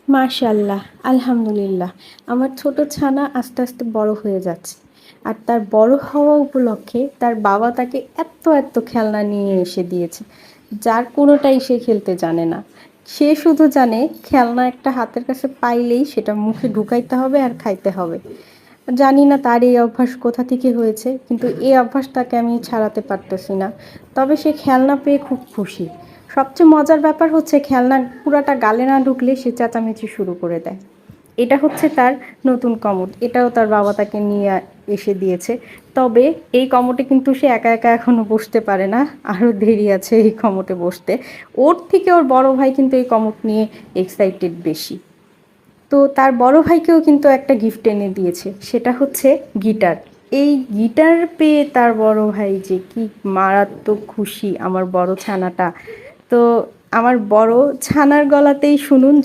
মাশাআল্লাহ, আলহামদুলিল্লাহ। আমার ছোট ছানা আস্তে, আস্তে বড় হয়ে যাচ্ছে। আর তার বড় হওয়া উপলক্ষে তার বাবা তাকে এত খেলনা নিয়ে এসে দিয়েছে, যার কোনোটাই সে খেলতে জানে না। সে শুধু জানে খেলনা একটা হাতের কাছে পাইলেই সেটা মুখে ঢুকাইতে হবে আর খাইতে হবে। জানি না তার এই অভ্যাস কোথা থেকে হয়েছে, কিন্তু এই অভ্যাসটাকে আমি ছাড়াতে পারতেছি না। তবে সে খেলনা পেয়ে খুব খুশি। সবচেয়ে মজার ব্যাপার হচ্ছে খেলনা পুরাটা গালে না ঢুকলে সে চেঁচামেচি শুরু করে দেয়। এটা হচ্ছে তার নতুন কমোড। এটাও তার বাবা তাকে নিয়ে এসে দিয়েছে। তবে এই কমোডে কিন্তু সে একা একা এখনো বসতে পারে না। আরও দেরি আছে এই কমোডে বসতে। ওর থেকে ওর বড় ভাই কিন্তু এই কমোড নিয়ে এক্সাইটেড বেশি। তো তার বড় ভাইকেও কিন্তু একটা গিফট এনে দিয়েছে, সেটা হচ্ছে গিটার। এই গিটার পেয়ে তার বড় ভাই যে কি মারাত্মক খুশি আমার বড় ছানাটা। তো আমার বড় ছানার গলাতেই শুনুন যে